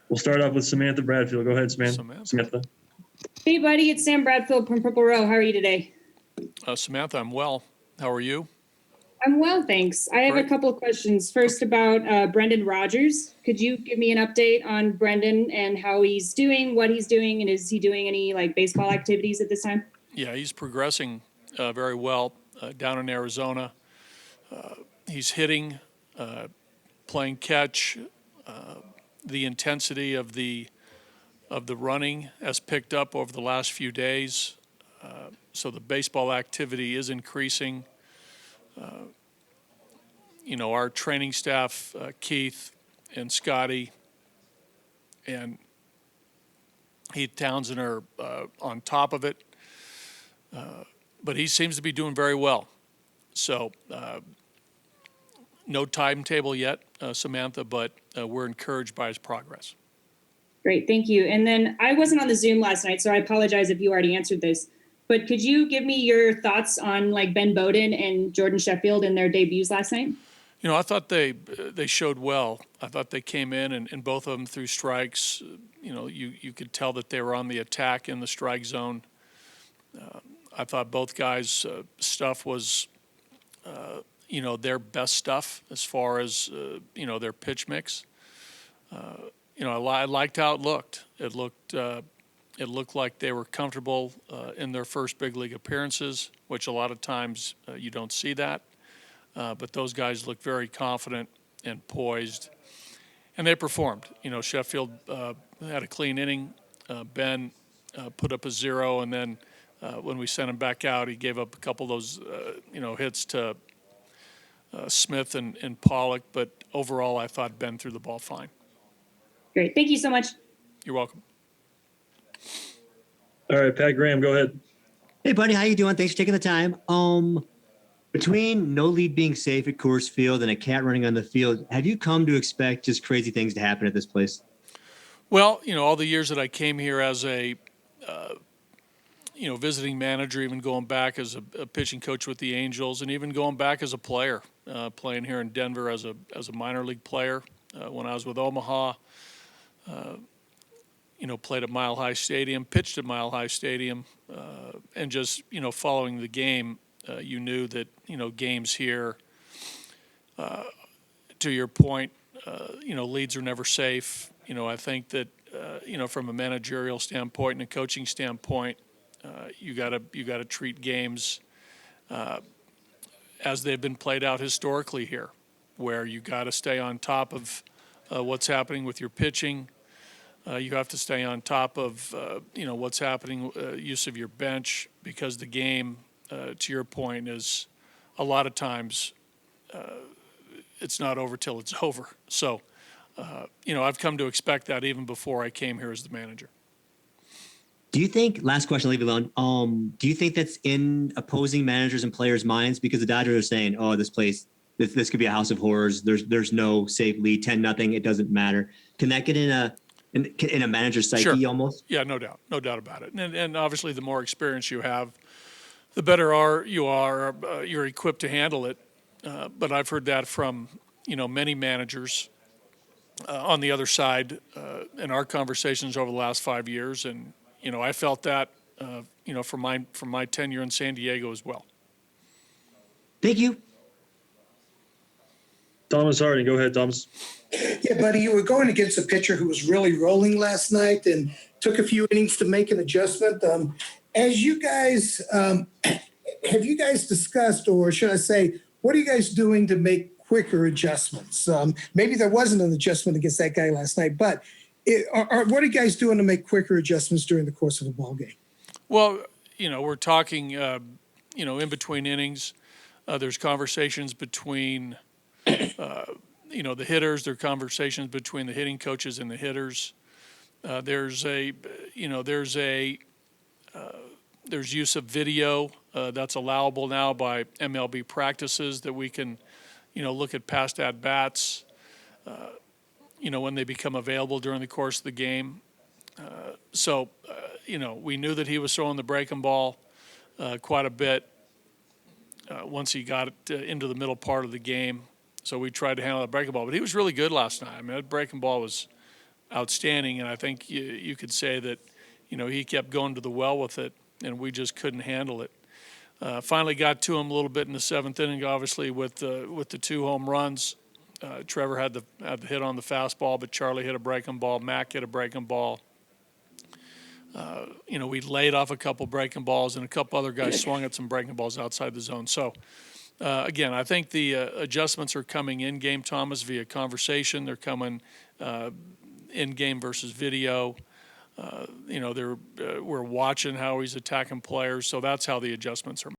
We'll start off with Samantha Bradfield. Go ahead, Samantha. Hey, buddy, it's Sam Bradfield from Purple Row. How are you today? Samantha, I'm well. How are you? I'm well, thanks. I have a couple of questions. First, about Brendan Rodgers. Could you give me an update on Brendan and how he's doing, what he's doing, and is he doing any baseball activities at this time? Yeah, he's progressing very well down in Arizona. He's hitting, playing catch. The intensity of the running has picked up over the last few days. So the baseball activity is increasing. Our training staff, Keith and Scotty and Heath Townsend are on top of it. But he seems to be doing very well. So no timetable yet, Samantha, but we're encouraged by his progress. Great, thank you. And then I wasn't on the Zoom last night, so I apologize if you already answered this. But could you give me your thoughts on Ben Bowden and Jordan Sheffield in their debuts last night? I thought they showed well. I thought they came in and both of them threw strikes. You could tell that they were on the attack in the strike zone. I thought both guys' stuff was, their best stuff as far as, their pitch mix. I liked how it looked. It looked like they were comfortable in their first big league appearances, which a lot of times you don't see that. But those guys looked very confident and poised, and they performed. Sheffield had a clean inning. Ben put up a 0, and then when we sent him back out, he gave up a couple of those, hits to Smith and Pollock. But overall, I thought Ben threw the ball fine. Great. Thank you so much. You're welcome. All right, Pat Graham, go ahead. Hey, buddy. How you doing? Thanks for taking the time. Between no lead being safe at Coors Field and a cat running on the field, have you come to expect just crazy things to happen at this place? Well, all the years that I came here as a, visiting manager, even going back as a pitching coach with the Angels, and even going back as a player, playing here in Denver as a minor league player when I was with Omaha. Played at Mile High Stadium, pitched at Mile High Stadium, and just, following the game, you knew that, games here, to your point, leads are never safe. I think that, from a managerial standpoint and a coaching standpoint, you gotta treat games as they've been played out historically here, where you got to stay on top of what's happening with your pitching. You have to stay on top of, what's happening, use of your bench, because the game, to your point, is a lot of times it's not over till it's over. So, I've come to expect that even before I came here as the manager. Do you think, last question, leave it alone, do you think that's in opposing managers and players' minds? Because the Dodgers are saying, oh, this place, this could be a house of horrors. There's no safe lead, 10-0, it doesn't matter. Can that get in a manager's psyche? Sure. Almost? Yeah, no doubt about it. And obviously the more experience you have, the better you're equipped to handle it. But I've heard that from, many managers on the other side in our conversations over the last 5 years. And, I felt that, from my tenure in San Diego as well. Thank you. Thomas Harding, go ahead, Thomas. Yeah, buddy, you were going against a pitcher who was really rolling last night and took a few innings to make an adjustment. As you guys, have you guys discussed, or should I say, what are you guys doing to make quicker adjustments? Maybe there wasn't an adjustment against that guy last night, but what are you guys doing to make quicker adjustments during the course of the ball game? Well, we're talking, in between innings. There's conversations between the hitters. There are conversations between the hitting coaches and the hitters. There's use of video that's allowable now by MLB practices, that we can, look at past at bats, when they become available during the course of the game. So we knew that he was throwing the breaking ball quite a bit once he got into the middle part of the game. So we tried to handle that breaking ball, but he was really good last night. I mean, that breaking ball was outstanding. And I think you could say that, he kept going to the well with it, and we just couldn't handle it. Finally got to him a little bit in the seventh inning, obviously, with the 2 home runs. Trevor had the hit on the fastball, but Charlie hit a breaking ball. Mac hit a breaking ball. We laid off a couple breaking balls, and a couple other guys swung at some breaking balls outside the zone. So, again, I think the adjustments are coming in game, Thomas, via conversation. They're coming in game versus video. We're watching how he's attacking players. So that's how the adjustments are.